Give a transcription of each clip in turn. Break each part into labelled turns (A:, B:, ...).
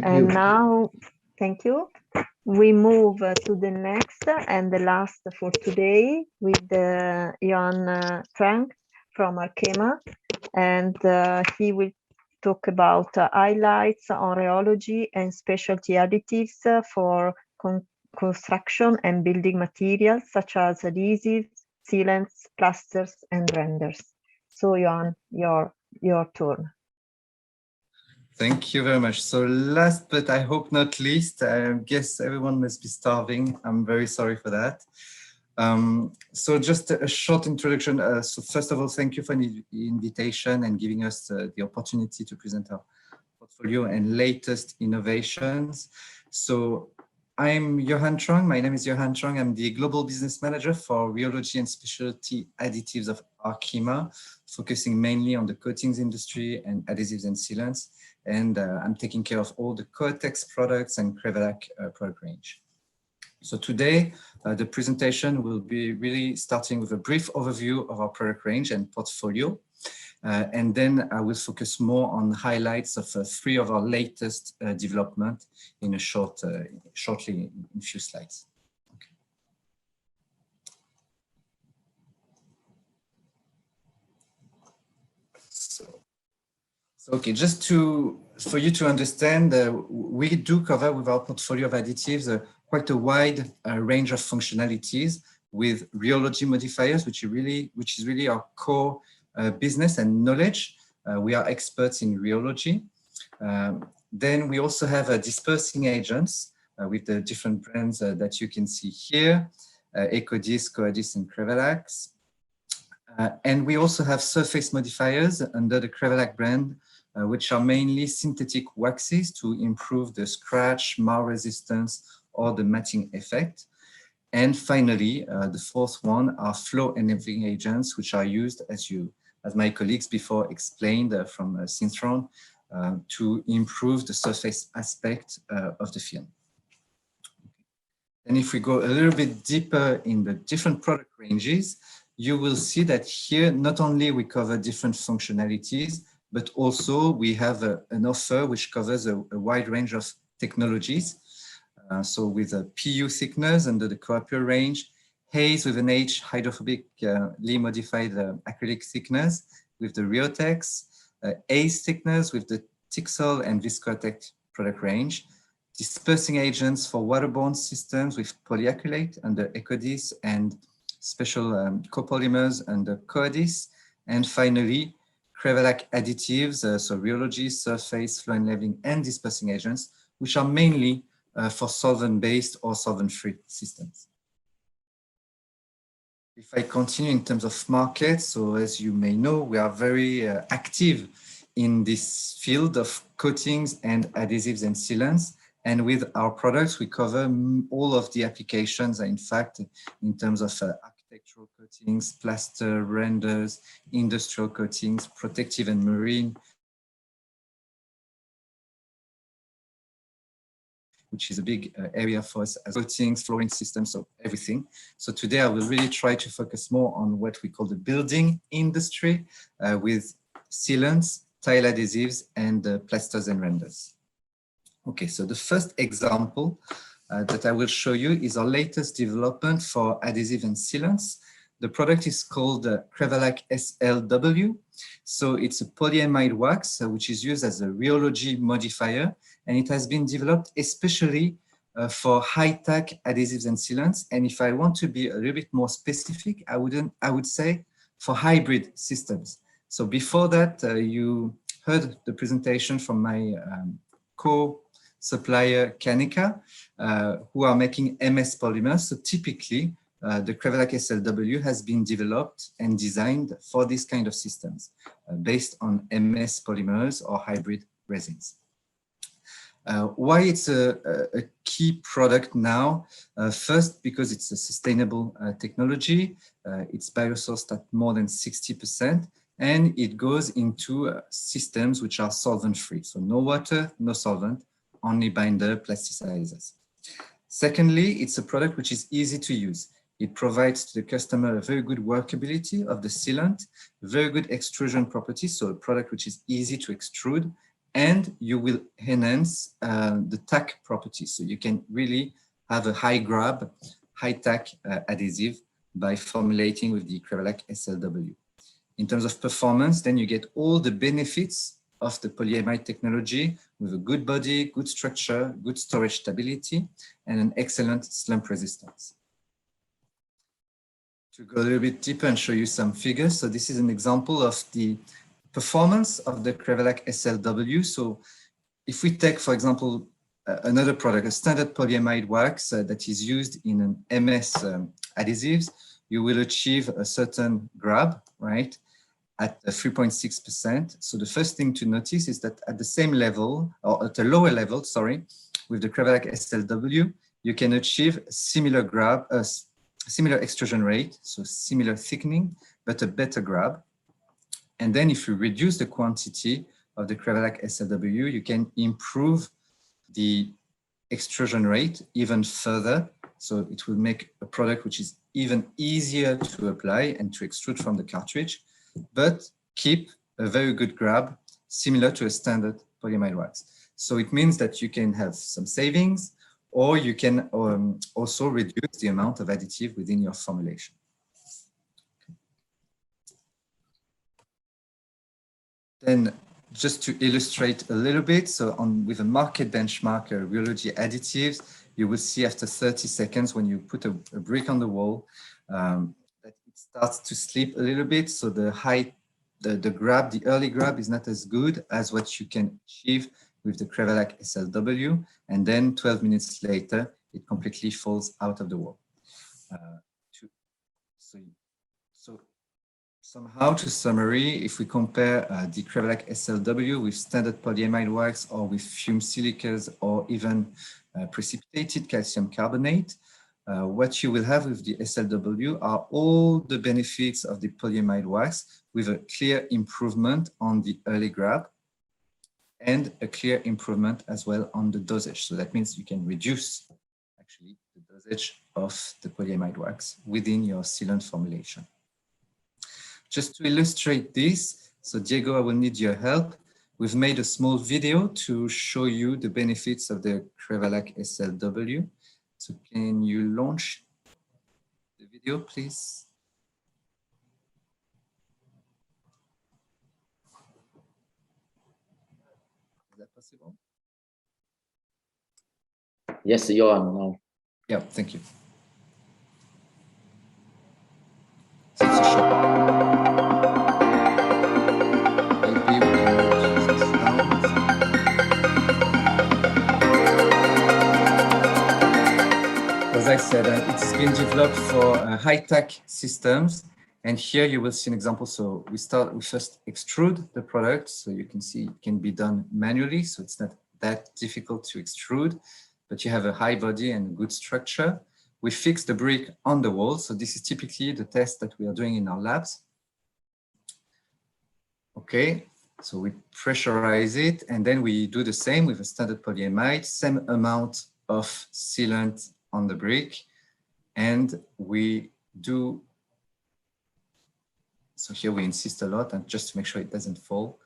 A: And now, thank you. We move to the next and the last for today with Yohann Trang from Arkema, and he will talk about highlights on rheology and specialty additives for construction and building materials such as adhesives, sealants, plasters, and renders. So, Yohann, your turn.
B: Thank you very much. So last, but I hope not least, I guess everyone must be starving. I'm very sorry for that. So just a short introduction. So first of all, thank you for the invitation and giving us the opportunity to present our portfolio and latest innovations. So I'm Yohann Trang. My name is Yohann Trang. I'm the Global Business Manager for Rheology and Specialty Additives of Arkema, focusing mainly on the coatings industry and adhesives and sealants. And I'm taking care of all the Coatex products and Crevelac product range. So today, the presentation will be really starting with a brief overview of our product range and portfolio. And then I will focus more on highlights of 3 of our latest development in a shortly in a few slides. Okay. So okay, just for you to understand, we do cover with our portfolio of additives quite a wide range of functionalities with rheology modifiers, which is really our core business and knowledge. We are experts in rheology. Then we also have dispersing agents with the different brands that you can see here, Ecodis, Coadis, and Crevelac. And we also have surface modifiers under the Crevelac brand, which are mainly synthetic waxes to improve the scratch, mar resistance, or the matting effect. And finally, the 4th one are flow enabling agents, which are used, as my colleagues before explained from Syntron, to improve the surface aspect of the film. And if we go a little bit deeper in the different product ranges, you will see that here, not only we cover different functionalities, but also we have an offer which covers a wide range of technologies. So with a PU thickness under the Coapure range, haze with an H hydrophobically modified acrylic thickness with the Rheotex, ACE thickness with the Tixol and Viscoatec product range, dispersing agents for waterborne systems with polyacrylate under Ecodis and special copolymers under Coadis, and finally Crevelac additives, so rheology, surface, flow enabling, and dispersing agents, which are mainly for solvent-based or solvent-free systems. If I continue in terms of market, so as you may know, we are very active in this field of coatings and adhesives and sealants. And with our products, we cover all of the applications, in fact, in terms of architectural coatings, plaster, renders, industrial coatings, protective and marine, which is a big area for us as coatings, flooring systems, so everything. So today I will really try to focus more on what we call the building industry with sealants, tile adhesives, and plasters and renders. Okay, so the first example that I will show you is our latest development for adhesive and sealants. The product is called Crevelac SLW. So it's a polyamide wax, which is used as a rheology modifier, and it has been developed especially for high-tech adhesives and sealants. And if I want to be a little bit more specific, I would say for hybrid systems. So before that, you heard the presentation from my co-supplier Canica, who are making MS polymers. So typically, the Crevelac SLW has been developed and designed for this kind of systems based on MS polymers or hybrid resins. Why it's a key product now? First, because it's a sustainable technology. It's biosourced at more than 60%, and it goes into systems which are solvent-free. So no water, no solvent, only binder plasticizers. Secondly, it's a product which is easy to use. It provides to the customer a very good workability of the sealant, very good extrusion properties, so a product which is easy to extrude, and you will enhance the tack properties. So you can really have a high grab, high tack adhesive by formulating with the Crevalac SLW. In terms of performance, then you get all the benefits of the polyamide technology with a good body, good structure, good storage stability, and an excellent slump resistance. To go a little bit deeper and show you some figures. So this is an example of the performance of the Crevalac SLW. So if we take, for example, another product, a standard polyamide wax that is used in an MS adhesives, you will achieve a certain grab, right, at 3.6%. So the first thing to notice is that at the same level, or at a lower level, sorry, with the Crevalac SLW, you can achieve similar grab, similar extrusion rate, so similar thickening, but a better grab. And then if you reduce the quantity of the Crevalac SLW, you can improve the extrusion rate even further. So it will make a product which is even easier to apply and to extrude from the cartridge, but keep a very good grab, similar to a standard polyamide wax. So it means that you can have some savings, or you can also reduce the amount of additive within your formulation. Then just to illustrate a little bit, so with a market benchmark, rheology additives, you will see after 30 seconds when you put a brick on the wall, that it starts to slip a little bit. So the grab, the early grab is not as good as what you can achieve with the Crevalac SLW. And then 12 minutes later, it completely falls out of the wall. So somehow, to summary, if we compare the Crevalac SLW with standard polyamide wax or with fumed silicas or even precipitated calcium carbonate, what you will have with the SLW are all the benefits of the polyamide wax with a clear improvement on the early grab and a clear improvement as well on the dosage. So that means you can reduce actually the dosage of the polyamide wax within your sealant formulation. Just to illustrate this, so Diego, I will need your help. We've made a small video to show you the benefits of the Crevalac SLW. So can you launch the video, please? Is that possible?
C: Yes, Yohann.
B: Yeah, thank you. So it's a short. As I said, it's been developed for high-tech systems. And here you will see an example. So we first extrude the product. So you can see it can be done manually. So it's not that difficult to extrude, but you have a high body and good structure. We fix the brick on the wall. So this is typically the test that we are doing in our labs. Okay, so we pressurize it, and then we do the same with a standard polyamide, same amount of sealant on the brick, and we do, so here we insist a lot, and just to make sure it doesn't fall,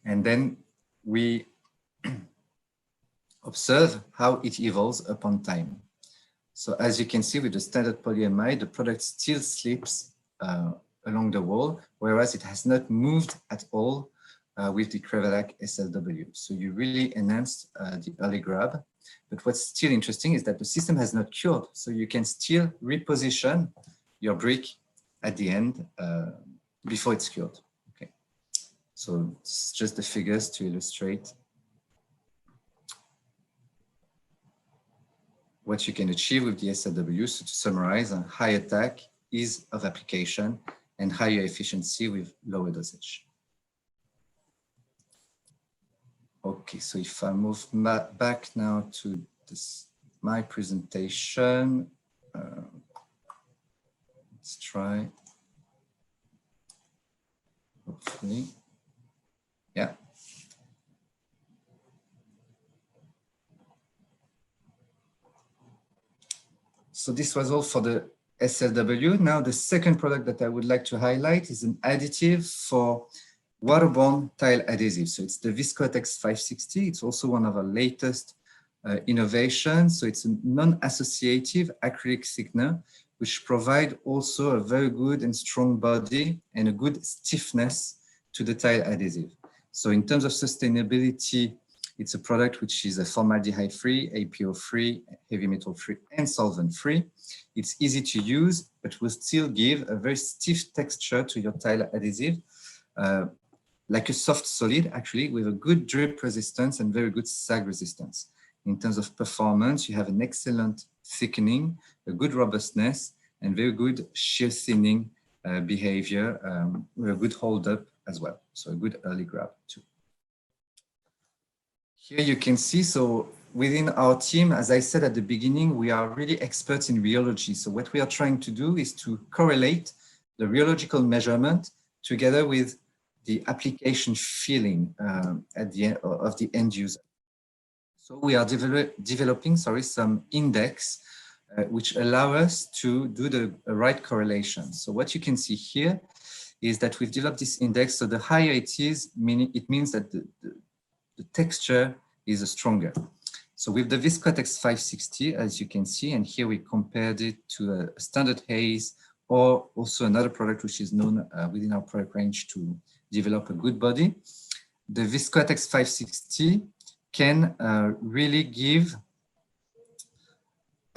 B: and then we observe how it evolves upon time. So as you can see with the standard polyamide, the product still slips along the wall, whereas it has not moved at all with the Crevalac SLW. So you really enhanced the early grab. But what's still interesting is that the system has not cured. So you can still reposition your brick at the end before it's cured. Okay. So it's just the figures to illustrate what you can achieve with the SLW. So to summarize, a higher tack, ease of application, and higher efficiency with lower dosage. Okay, so if I move back now to my presentation, let's try, hopefully, yeah. So this was all for the SLW. Now the second product that I would like to highlight is an additive for waterborne tile adhesive. So it's the Viscotex 560. It's also one of our latest innovations. So it's a non-associative acrylic thickener, which provide also a very good and strong body and a good stiffness to the tile adhesive. So in terms of sustainability, it's a product which is a formaldehyde-free, APO-free, heavy metal-free, and solvent-free. It's easy to use, but will still give a very stiff texture to your tile adhesive, like a soft solid, actually, with a good drip resistance and very good sag resistance. In terms of performance, you have an excellent thickening, a good robustness, and very good shear thinning behavior with a good hold up as well. So a good early grab too. Here you can see, so within our team, as I said at the beginning, we are really experts in rheology. So what we are trying to do is to correlate the rheological measurement together with the application feeling at the end of the end user. So we are developing some index which allow us to do the right correlation. So what you can see here is that we've developed this index. So the higher it is, it means that the texture is stronger. So with the Viscotex 560, as you can see, and here we compared it to a standard haze or also another product which is known within our product range to develop a good body. The Viscotex 560 can really give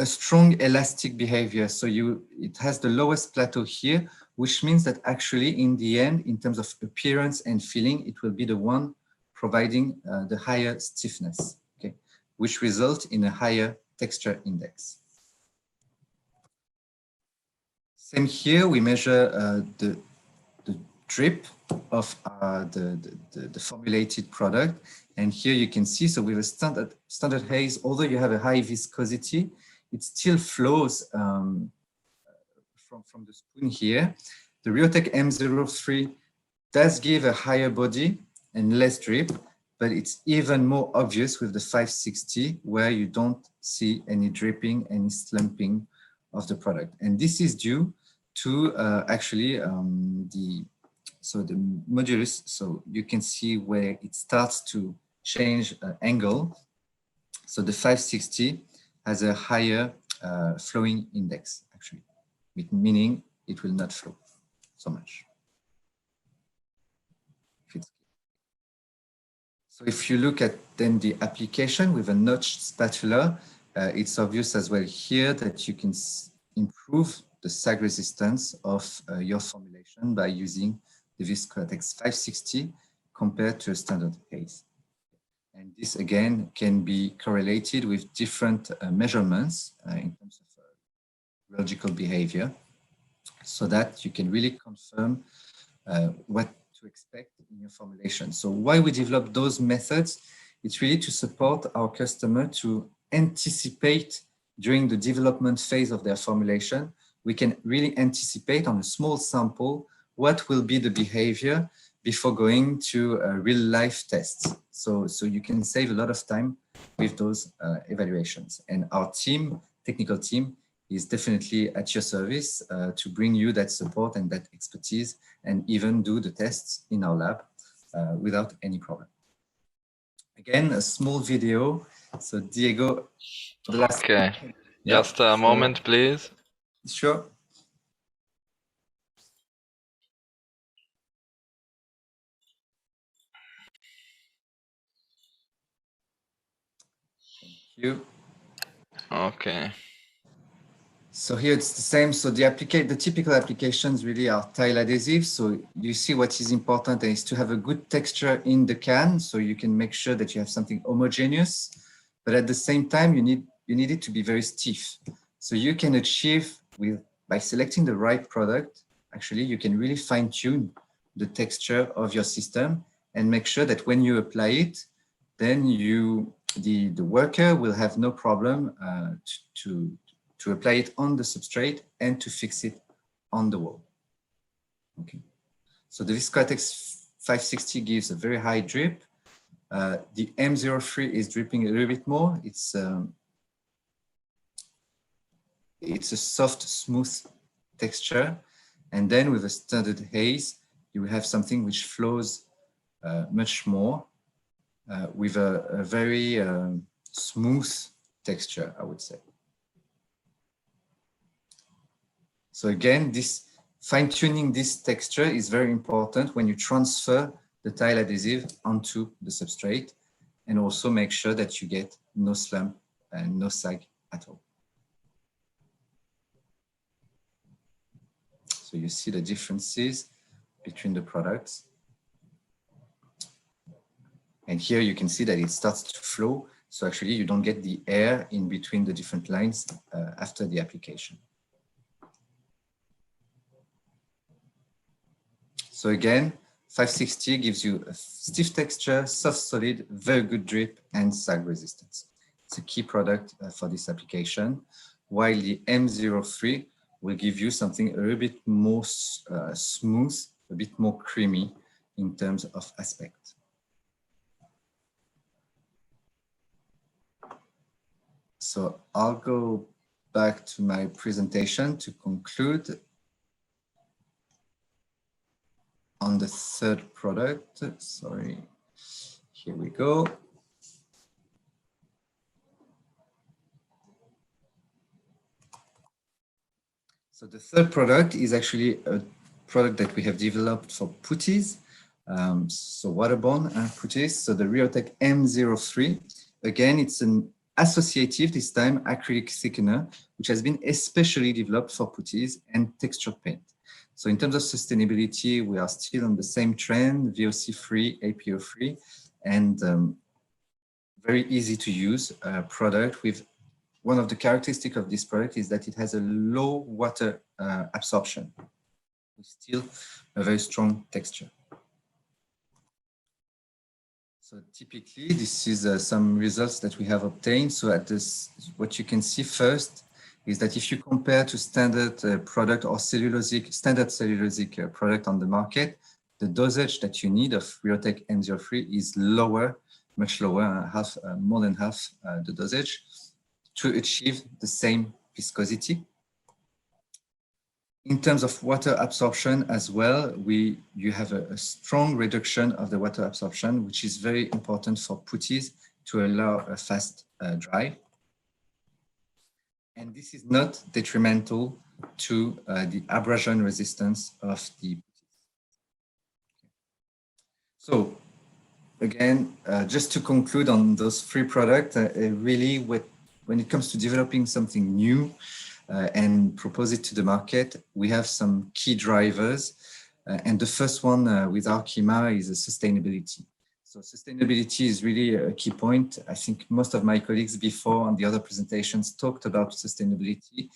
B: a strong elastic behavior. So it has the lowest plateau here, which means that actually in the end, in terms of appearance and feeling, it will be the one providing the higher stiffness, okay, which results in a higher texture index. Same here, we measure the drip of the formulated product. And here you can see, so with a standard haze, although you have a high viscosity, it still flows from the spoon here. The Rheotech M03 does give a higher body and less drip, but it's even more obvious with the 560, where you don't see any dripping, any slumping of the product. And this is due to actually the modulus. So you can see where it starts to change angle. So the 560 has a higher flowing index, actually, meaning it will not flow so much. So if you look at then the application with a notched spatula, it's obvious as well here that you can improve the sag resistance of your formulation by using the Viscotex 560 compared to a standard haze. And this again can be correlated with different measurements in terms of rheological behavior, so that you can really confirm what to expect in your formulation. So why we develop those methods, it's really to support our customer to anticipate during the development phase of their formulation. We can really anticipate on a small sample what will be the behavior before going to real life tests. So you can save a lot of time with those evaluations. And our team, technical team, is definitely at your service to bring you that support and that expertise, and even do the tests in our lab without any problem. Again, a small video. So Diego, the last.
D: Okay,
B: yeah,
D: just a moment, please.
B: Sure. Thank you.
D: Okay.
B: So here it's the same. So the typical applications really are tile adhesives. So you see what is important is to have a good texture in the can, so you can make sure that you have something homogeneous, but at the same time you need it to be very stiff. So you can achieve by selecting the right product. Actually, you can really fine tune the texture of your system and make sure that when you apply it, then the worker will have no problem to apply it on the substrate and to fix it on the wall. Okay. So the Viscotex 560 gives a very high drip. The M03 is dripping a little bit more. It's a soft, smooth texture. And then with a standard haze, you will have something which flows much more with a very smooth texture, I would say. So again, this fine-tuning this texture is very important when you transfer the tile adhesive onto the substrate, and also make sure that you get no slump and no sag at all. So you see the differences between the products. And here you can see that it starts to flow. So actually you don't get the air in between the different lines after the application. So again, 560 gives you a stiff texture, soft solid, very good drip, and sag resistance. It's a key product for this application, while the M03 will give you something a little bit more smooth, a bit more creamy in terms of aspect. So I'll go back to my presentation to conclude on the third product. Sorry, here we go. So the third product is actually a product that we have developed for putties, so waterborne putties. So the Rheotech M03, again, it's an associative, this time acrylic thickener, which has been especially developed for putties and textured paint. So in terms of sustainability, we are still on the same trend, VOC-free, APO-free, and very easy to use product. With one of the characteristics of this product is that it has a low water absorption, with still a very strong texture. So typically, this is some results that we have obtained. So at this, what you can see first is that if you compare to standard product or standard cellulosic product on the market, the dosage that you need of Rheotech M03 is lower, much lower, more than half the dosage to achieve the same viscosity. In terms of water absorption as well, you have a strong reduction of the water absorption, which is very important for putties to allow a fast dry. And this is not detrimental to the abrasion resistance of the putties. So again, just to conclude on those three products, really when it comes to developing something new, and propose it to the market, we have some key drivers. And the first one with Arkema is sustainability. So sustainability is really a key point. I think most of my colleagues before on the other presentations talked about sustainability.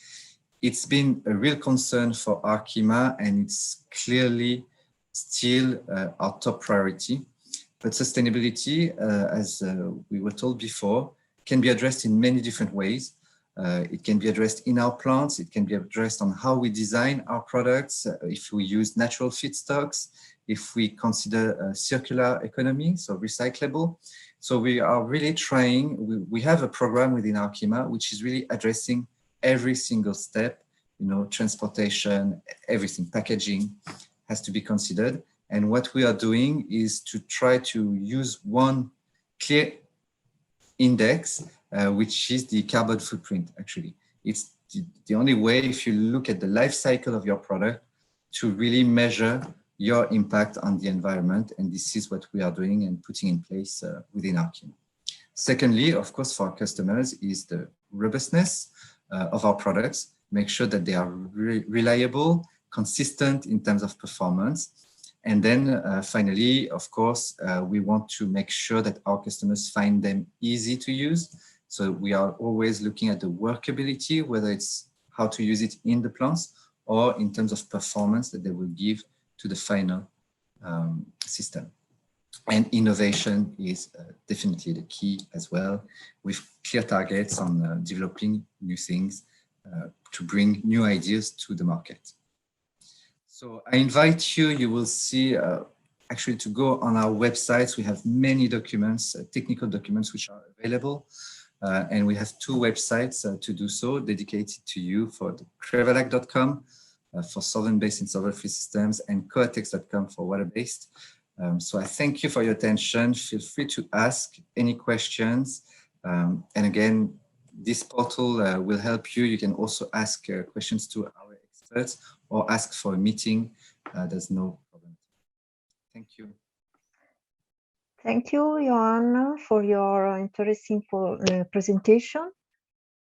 B: It's been a real concern for Arkema, and it's clearly still our top priority. But sustainability, as we were told before, can be addressed in many different ways. It can be addressed in our plants. It can be addressed on how we design our products, if we use natural feedstocks, if we consider a circular economy, so recyclable. So we are really trying, we have a program within Arkema, which is really addressing every single step, transportation, everything, packaging has to be considered. And what we are doing is to try to use one clear index, which is the carbon footprint, actually. It's the only way, if you look at the life cycle of your product, to really measure your impact on the environment. And this is what we are doing and putting in place within Arkema. Secondly, of course, for our customers is the robustness of our products. Make sure that they are reliable, consistent in terms of performance. And then finally, of course, we want to make sure that our customers find them easy to use. So we are always looking at the workability, whether it's how to use it in the plants or in terms of performance that they will give to the final system. And innovation is definitely the key as well, with clear targets on developing new things to bring new ideas to the market. So I invite you, you will see actually to go on our websites. We have many documents, technical documents, which are available. And we have two websites to do so, dedicated to you, for the crevalac.com for solvent-based and solvent-free systems, and coatex.com for water-based. So I thank you for your attention. Feel free to ask any questions. And again, this portal will help you. You can also ask questions to our experts or ask for a meeting. There's no problem. Thank you.
A: Thank you, Yohann, for your interesting presentation.